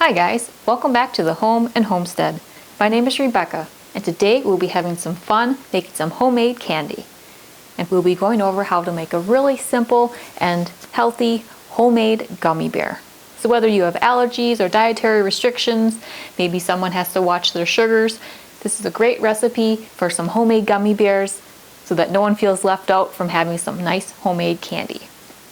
Hi guys, welcome back to the Home and Homestead. My name is Rebecca, and today we'll be having some fun making some homemade candy. And we'll be going over how to make a really simple and healthy homemade gummy bear. So whether you have allergies or dietary restrictions, maybe someone has to watch their sugars, this is a great recipe for some homemade gummy bears so that no one feels left out from having some nice homemade candy.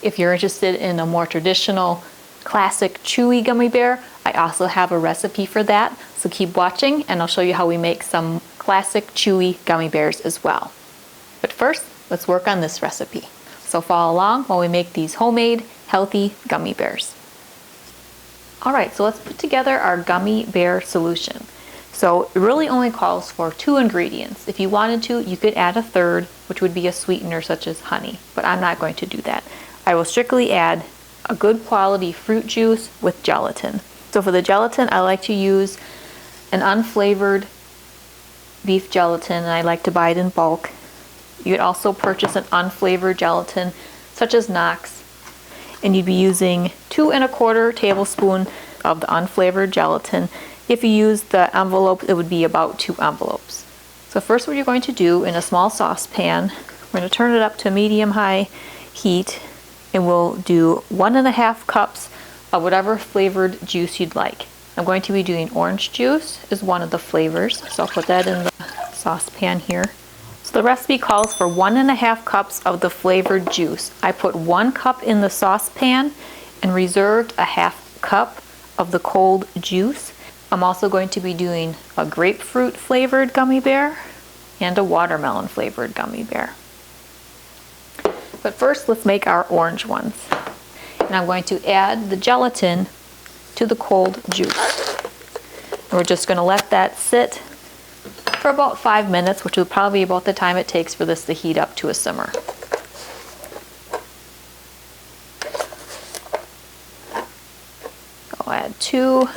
If you're interested in a more traditional, classic chewy gummy bear, I also have a recipe for that, so keep watching and I'll show you how we make some classic chewy gummy bears as well. But first, let's work on this recipe. So follow along while we make these homemade healthy gummy bears. Alright, so let's put together our gummy bear solution. So it really only calls for 2 ingredients. If you wanted to, you could add a third, which would be a sweetener such as honey, but I'm not going to do that. I will strictly add a good quality fruit juice with gelatin. So for the gelatin, I like to use an unflavored beef gelatin, and I like to buy it in bulk. You could also purchase an unflavored gelatin, such as Knox, and you'd be using 2 1/4 tablespoons of the unflavored gelatin. If you use the envelope, it would be about 2 envelopes. So first what you're going to do, in a small saucepan, we're going to turn it up to medium-high heat, and we'll do 1 1/2 cups of whatever flavored juice you'd like. I'm going to be doing orange juice as one of the flavors, so I'll put that in the saucepan here. So the recipe calls for 1 1/2 cups of the flavored juice. I put 1 cup in the saucepan and reserved a 1/2 cup of the cold juice. I'm also going to be doing a grapefruit flavored gummy bear and a watermelon flavored gummy bear. But first, let's make our orange ones. And I'm going to add the gelatin to the cold juice. And we're just going to let that sit for about 5 minutes, which will probably be about the time it takes for this to heat up to a simmer. I'll add 2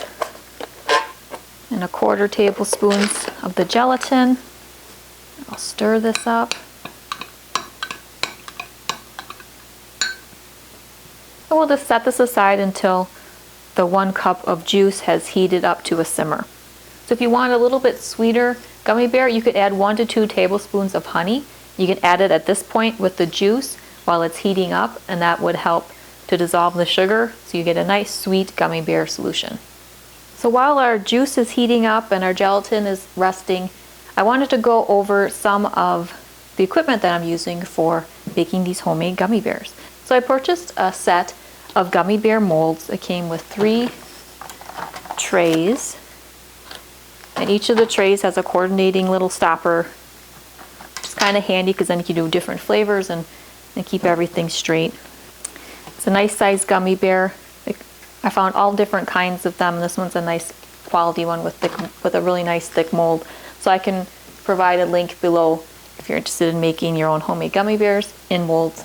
1/4 tablespoons of the gelatin. I'll stir this up. And we'll just set this aside until the 1 cup of juice has heated up to a simmer. So if you want a little bit sweeter gummy bear, you could add 1 to 2 tablespoons of honey. You can add it at this point with the juice while it's heating up, and that would help to dissolve the sugar so you get a nice sweet gummy bear solution. So while our juice is heating up and our gelatin is resting, I wanted to go over some of the equipment that I'm using for making these homemade gummy bears. So I purchased a set of gummy bear molds. It came with 3 trays, and each of the trays has a coordinating little stopper. It's kind of handy because then you can do different flavors and keep everything straight. It's a nice size gummy bear. I found all different kinds of them. This one's a nice quality one with a really nice thick mold. So I can provide a link below if you're interested in making your own homemade gummy bears in molds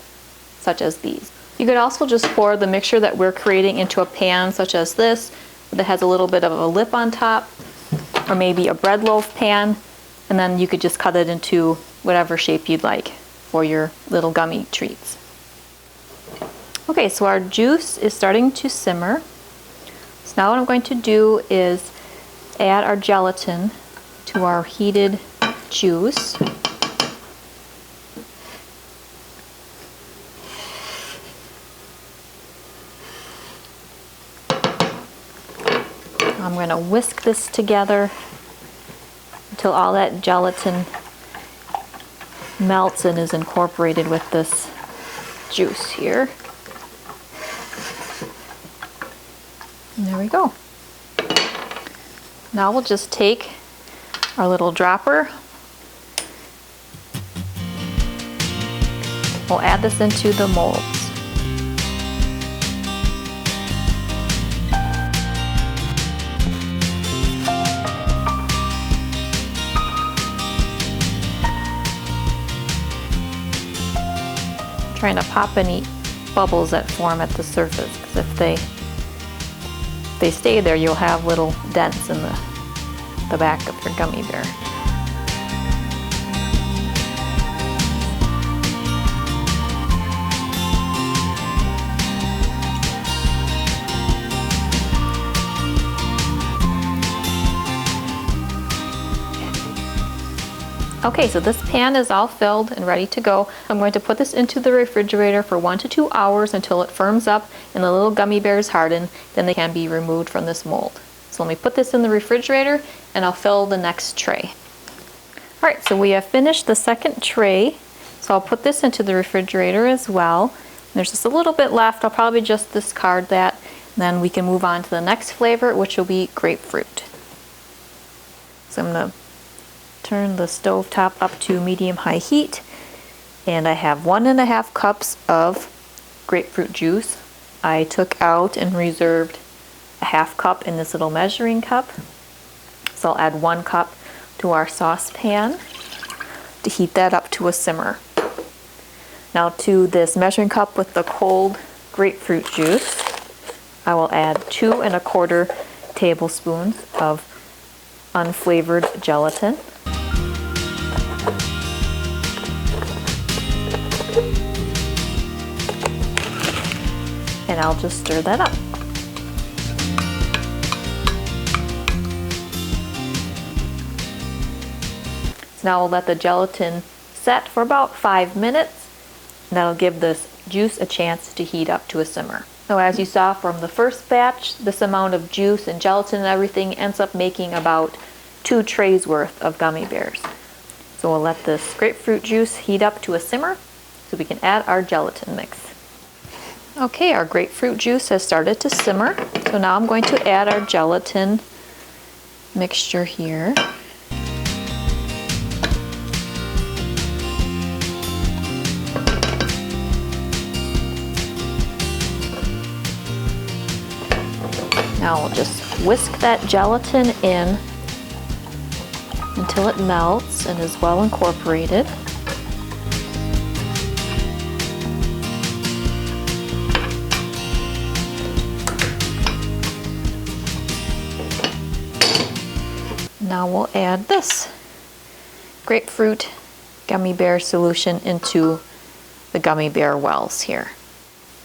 such as these. You could also just pour the mixture that we're creating into a pan such as this that has a little bit of a lip on top, or maybe a bread loaf pan, and then you could just cut it into whatever shape you'd like for your little gummy treats. Okay, so our juice is starting to simmer. So now what I'm going to do is add our gelatin to our heated juice. I'm going to whisk this together until all that gelatin melts and is incorporated with this juice here. And there we go. Now we'll just take our little dropper. We'll add this into the molds. Trying to pop any bubbles that form at the surface, because if they stay there, you'll have little dents in the back of your gummy bear. Okay, so this pan is all filled and ready to go. I'm going to put this into the refrigerator for 1 to 2 hours until it firms up and the little gummy bears harden. Then they can be removed from this mold. So let me put this in the refrigerator and I'll fill the next tray. All right, so we have finished the second tray. So I'll put this into the refrigerator as well. There's just a little bit left. I'll probably just discard that. Then we can move on to the next flavor, which will be grapefruit. So I'm going to turn the stove top up to medium-high heat, and I have 1.5 cups of grapefruit juice. I took out and reserved a 1/2 cup in this little measuring cup. So I'll add 1 cup to our saucepan to heat that up to a simmer. Now to this measuring cup with the cold grapefruit juice, I will add 2¼ tablespoons of unflavored gelatin. And I'll just stir that up. So now we'll let the gelatin set for about 5 minutes. And that'll give this juice a chance to heat up to a simmer. So as you saw from the first batch, this amount of juice and gelatin and everything ends up making about 2 trays worth of gummy bears. So we'll let this grapefruit juice heat up to a simmer so we can add our gelatin mix. Okay, our grapefruit juice has started to simmer. So now I'm going to add our gelatin mixture here. Now we'll just whisk that gelatin in until it melts and is well incorporated. Now we'll add this grapefruit gummy bear solution into the gummy bear wells here.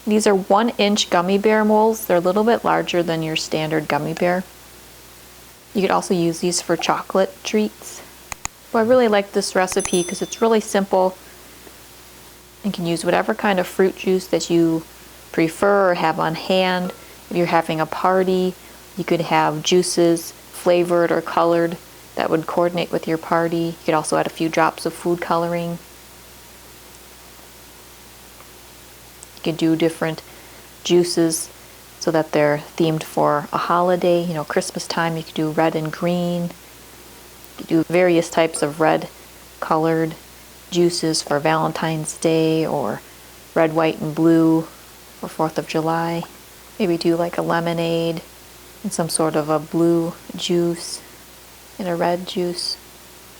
These are 1-inch gummy bear molds. They're a little bit larger than your standard gummy bear. You could also use these for chocolate treats. But I really like this recipe because it's really simple. You can use whatever kind of fruit juice that you prefer or have on hand. If you're having a party, you could have juices flavored or colored that would coordinate with your party. You could also add a few drops of food coloring. You could do different juices so that they're themed for a holiday. You know, Christmas time, you could do red and green. You could do various types of red colored juices for Valentine's Day, or red, white, and blue for 4th of July. Maybe do like a lemonade and some sort of a blue juice and a red juice,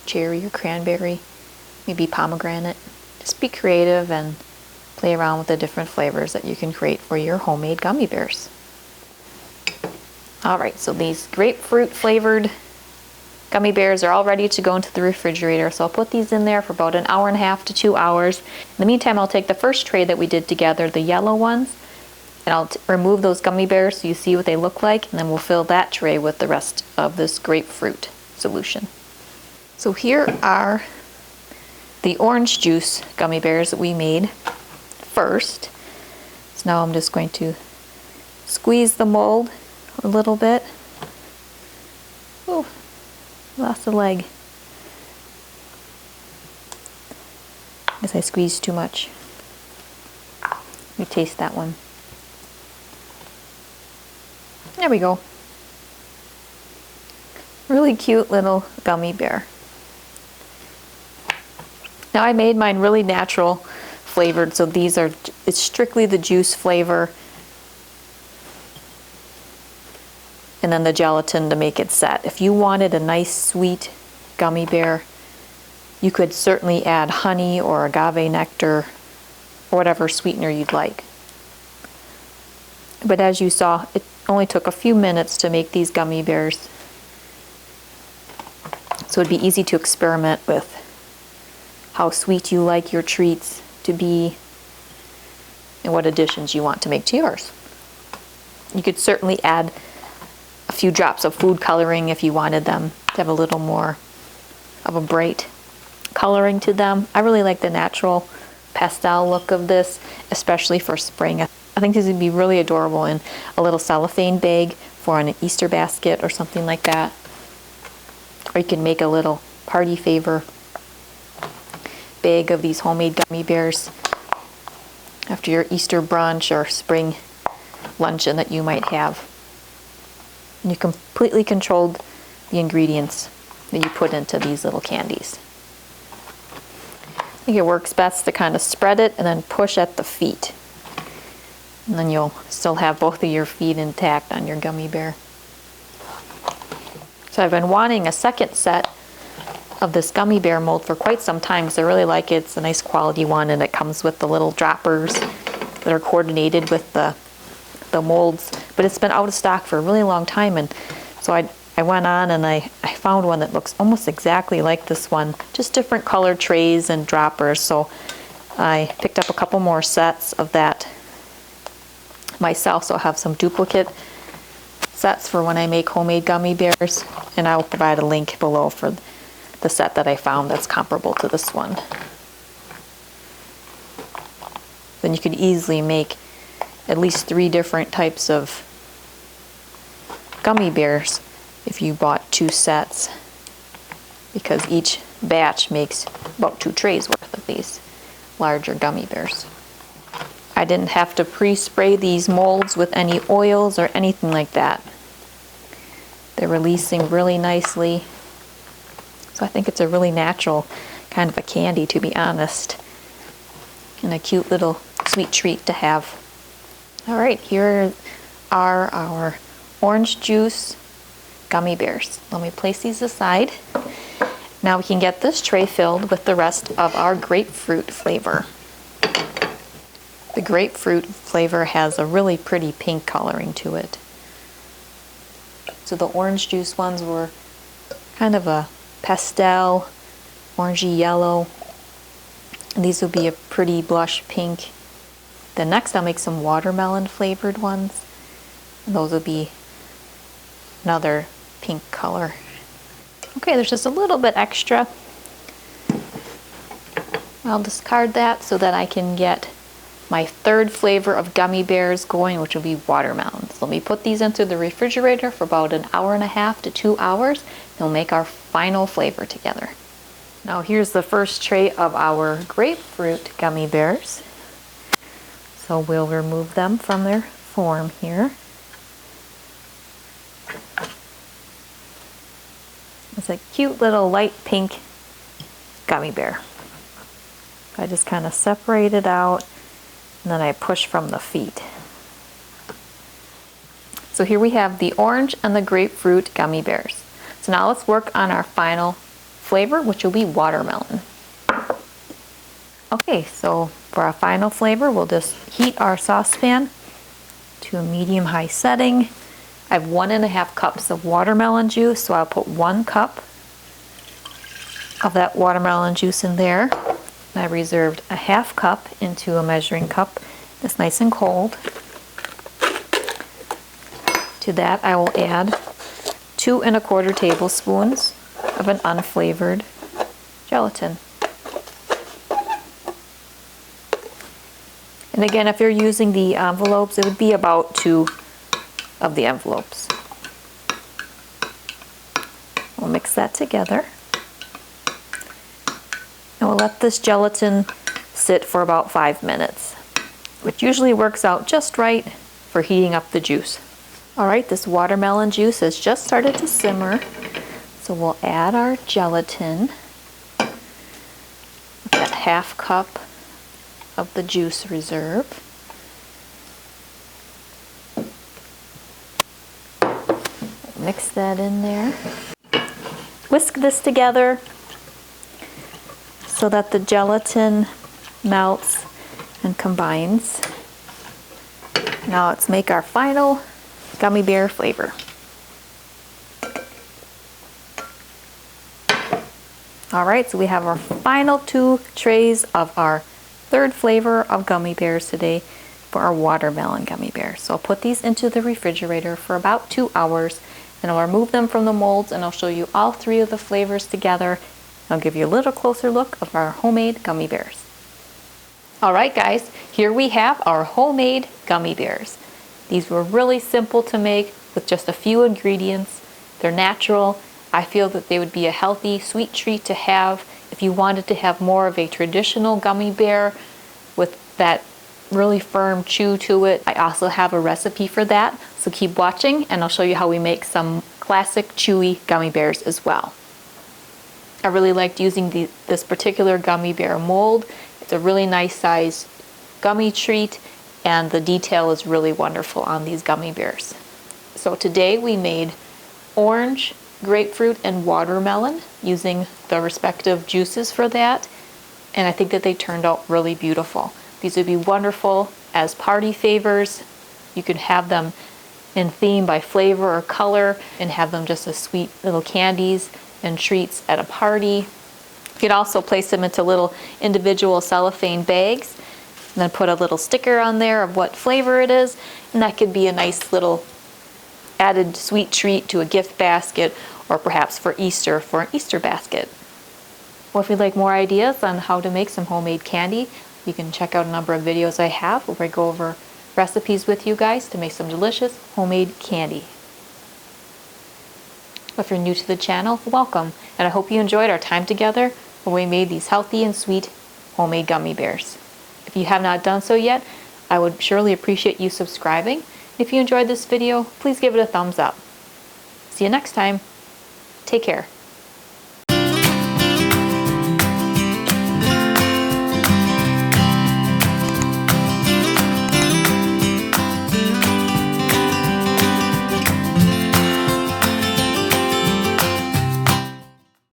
cherry or cranberry, maybe pomegranate. Just be creative and play around with the different flavors that you can create for your homemade gummy bears. Alright, so these grapefruit flavored gummy bears are all ready to go into the refrigerator. So I'll put these in there for about 1.5 to 2 hours. In the meantime, I'll take the first tray that we did together, the yellow ones, and I'll remove those gummy bears so you see what they look like, and then we'll fill that tray with the rest of this grapefruit solution. So here are the orange juice gummy bears that we made first. So now I'm just going to squeeze the mold a little bit. Oh, lost a leg. I guess I squeezed too much. Let me taste that one. There we go. Really cute little gummy bear. Now I made mine really natural flavored, so it's strictly the juice flavor and then the gelatin to make it set. If you wanted a nice sweet gummy bear, you could certainly add honey or agave nectar or whatever sweetener you'd like. But as you saw, it only took a few minutes to make these gummy bears. So it'd be easy to experiment with how sweet you like your treats to be and what additions you want to make to yours. You could certainly add a few drops of food coloring if you wanted them to have a little more of a bright coloring to them. I really like the natural pastel look of this, especially for spring. I think these would be really adorable in a little cellophane bag for an Easter basket or something like that. Or you can make a little party favor bag of these homemade gummy bears after your Easter brunch or spring luncheon that you might have. And you completely controlled the ingredients that you put into these little candies. I think it works best to kind of spread it and then push at the feet. And then you'll still have both of your feet intact on your gummy bear. So I've been wanting a second set of this gummy bear mold for quite some time because I really like it. It's a nice quality one, and it comes with the little droppers that are coordinated with the molds. But it's been out of stock for a really long time, and so I went on and I found one that looks almost exactly like this one, just different colored trays and droppers. So I picked up a couple more sets of that myself, so I'll have some duplicate sets for when I make homemade gummy bears, and I'll provide a link below for the set that I found that's comparable to this one. Then you could easily make at least 3 different types of gummy bears if you bought 2 sets, because each batch makes about 2 trays worth of these larger gummy bears. I didn't have to pre-spray these molds with any oils or anything like that. They're releasing really nicely. So I think it's a really natural kind of a candy, to be honest. And a cute little sweet treat to have. All right, here are our orange juice gummy bears. Let me place these aside. Now we can get this tray filled with the rest of our grapefruit flavor. The grapefruit flavor has a really pretty pink coloring to it. So the orange juice ones were kind of a pastel, orangey yellow. And these will be a pretty blush pink. Then next I'll make some watermelon flavored ones. And those will be another pink color. Okay, there's just a little bit extra. I'll discard that so that I can get my third flavor of gummy bears going, which will be watermelon. So let me put these into the refrigerator for about 1.5 hours to 2 hours, and we'll make our final flavor together. Now here's the first tray of our grapefruit gummy bears. So we'll remove them from their form here. It's a cute little light pink gummy bear. I just kind of separate it out, and then I push from the feet. So here we have the orange and the grapefruit gummy bears. So now let's work on our final flavor, which will be watermelon. Okay, so for our final flavor, we'll just heat our saucepan to a medium-high setting. I have 1.5 cups of watermelon juice, so I'll put 1 cup of that watermelon juice in there. I reserved 1/2 cup into a measuring cup that's nice and cold. To that I will add 2 1/4 tablespoons of an unflavored gelatin. And again, if you're using the envelopes, it would be about 2 of the envelopes. We'll mix that together. And we'll let this gelatin sit for about 5 minutes, which usually works out just right for heating up the juice. All right, this watermelon juice has just started to simmer, so we'll add our gelatin with that 1/2 cup of the juice reserve. Mix that in there. Whisk this together so that the gelatin melts and combines. Now let's make our final gummy bear flavor. All right, so we have our final 2 trays of our third flavor of gummy bears today for our watermelon gummy bears. So I'll put these into the refrigerator for about 2 hours, and I'll remove them from the molds, and I'll show you all 3 of the flavors together I'll give you a little closer look of our homemade gummy bears. Alright guys, here we have our homemade gummy bears. These were really simple to make with just a few ingredients. They're natural. I feel that they would be a healthy, sweet treat to have if you wanted to have more of a traditional gummy bear with that really firm chew to it. I also have a recipe for that, so keep watching and I'll show you how we make some classic chewy gummy bears as well. I really liked using this particular gummy bear mold. It's a really nice size gummy treat and the detail is really wonderful on these gummy bears. So today we made orange, grapefruit, and watermelon using the respective juices for that, and I think that they turned out really beautiful. These would be wonderful as party favors. You could have them in theme by flavor or color and have them just as sweet little candies and treats at a party. You could also place them into little individual cellophane bags and then put a little sticker on there of what flavor it is, and that could be a nice little added sweet treat to a gift basket or perhaps for Easter for an Easter basket. Well, if you'd like more ideas on how to make some homemade candy, you can check out a number of videos I have where I go over recipes with you guys to make some delicious homemade candy. If you're new to the channel, welcome, and I hope you enjoyed our time together where we made these healthy and sweet homemade gummy bears. If you have not done so yet, I would surely appreciate you subscribing. If you enjoyed this video, please give it a thumbs up. See you next time. Take care.